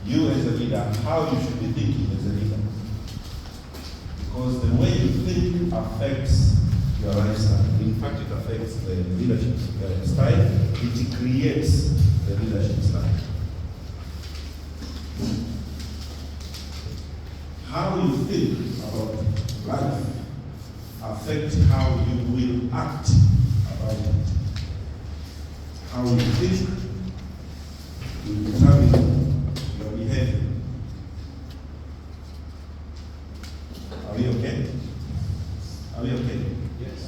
you as a leader, how you should be thinking as a leader. Because the way you think affects your lifestyle. In fact, it affects the leadership style. It creates the leadership style. How you think about life affects how you will act about it. How you think will determine your behavior. Are we okay? Are we okay? Yes.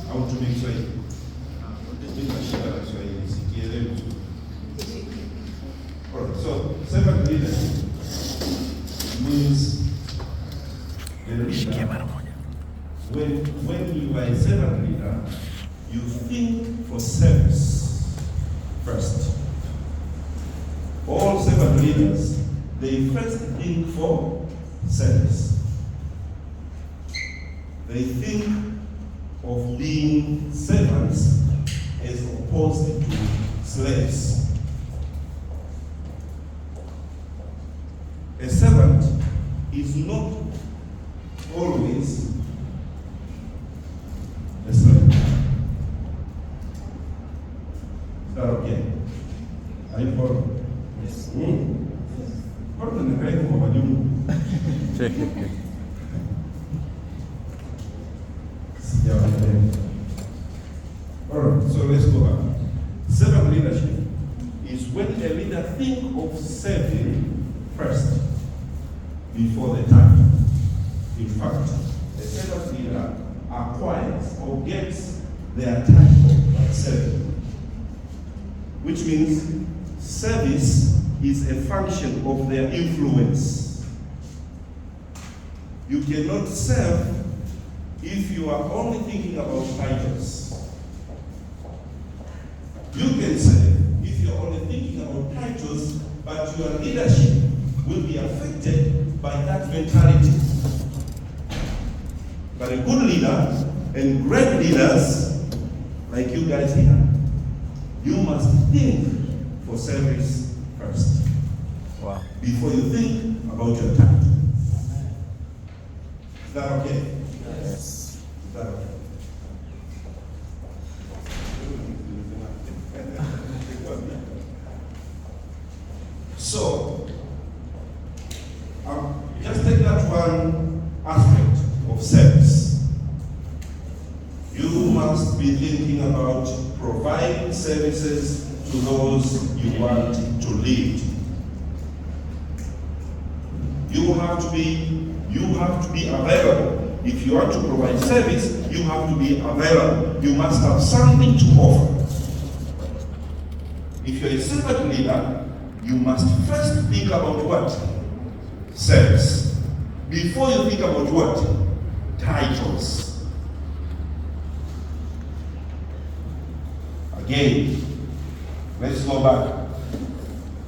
I want to make sure alright, so servant leadership means the leader. When you are a servant leader, you think for service first. All servant leaders, they first think for service. They think of being servants as opposed to slaves. A servant is not always a slave. Is that okay? Are you following? Yes. Alright, so let's go back. Servant leadership is when a leader thinks of serving first before the time. In fact, a servant leader acquires or gets their title by serving, which means service is a function of their influence. You cannot serve if you are only thinking about titles. You can serve if you're only thinking about titles, but your leadership will be affected by that mentality. But a good leader and great leaders like you guys here, you must think for service first. Wow. Before you think about your title. Is that okay? Yes. Is that okay? So, just take that one aspect of service. You must be thinking about providing services to those you want to lead. You have to be available. If you want to provide service, you have to be available. You must have something to offer. If you're a servant leader, you must first think about what? Service. Before you think about what? Titles. Again, let's go back.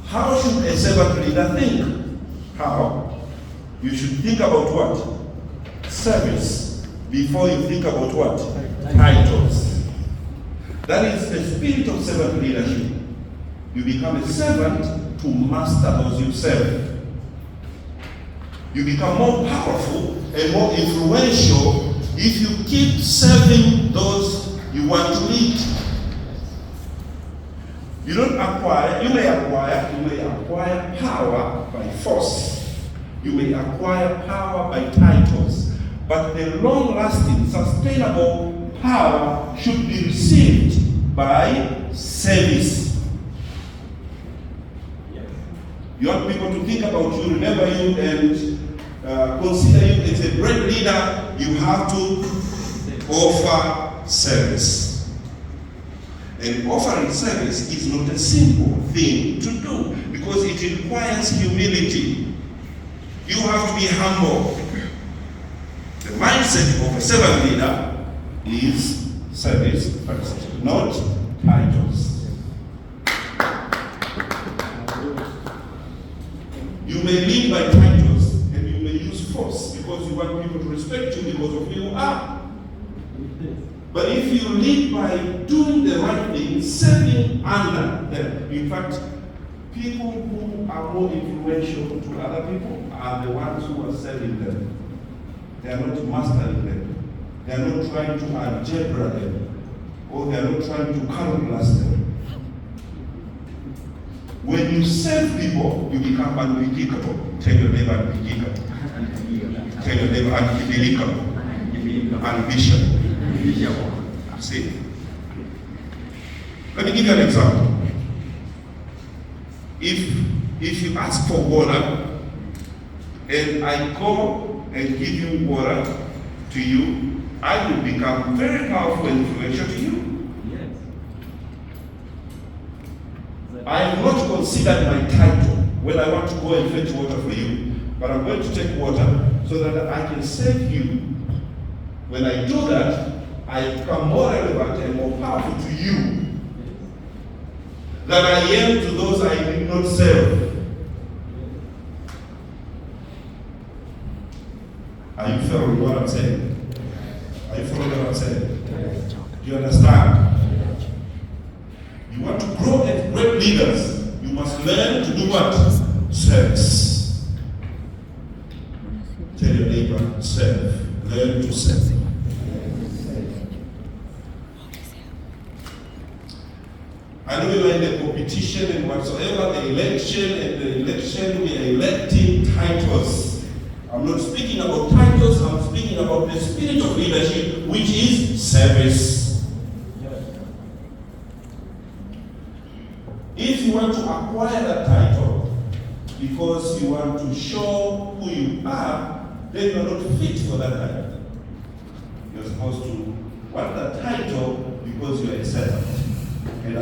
How should a servant leader think? How? You should think about what? Service. Before you think about what? Titles. That is the spirit of servant leadership. You become a servant to master those you serve. You become more powerful and more influential if you keep serving those you want to lead. You may acquire power by force. You may acquire power by titles. But the long-lasting, sustainable power should be received by service. You want people to think about you, remember you, and consider you as a great leader. You have to offer service. And offering service is not a simple thing to do because it requires humility. You have to be humble. The mindset of a servant leader is service first, not titles. You may lead by titles and you may use force because you want people to respect you because of who you are. But if you lead by doing the right thing, serving under them, in fact, People who are more influential to other people are the ones who are serving them. They are not mastering them. They are not trying to algebra them, or they are not trying to calculus them. When you serve people, you become unpickable. Tell your neighbor unpickable. Tell your neighbor unpickable. Unbishop. See? Let me give you an example. If you ask for water, and I go and give you water to you, I will become very powerful and influential to you. Yes. I have not considered my title when I want to go and fetch water for you, but I'm going to take water so that I can save you. When I do that, I become more relevant and more powerful to you than I am to those I did not serve. Are you following what I'm saying? Are you following what I'm saying? Do you understand? You want to grow as great leaders, you must learn to do what? Service. Tell your neighbor, serve. Learn to serve. I know you are in the competition and whatsoever, the election, we are electing titles. I'm not speaking about titles, I'm speaking about the spirit of leadership, which is service. If you want to acquire that title because you want to show who you are, then you are not fit for that title. You're supposed to want that title because you are a servant. And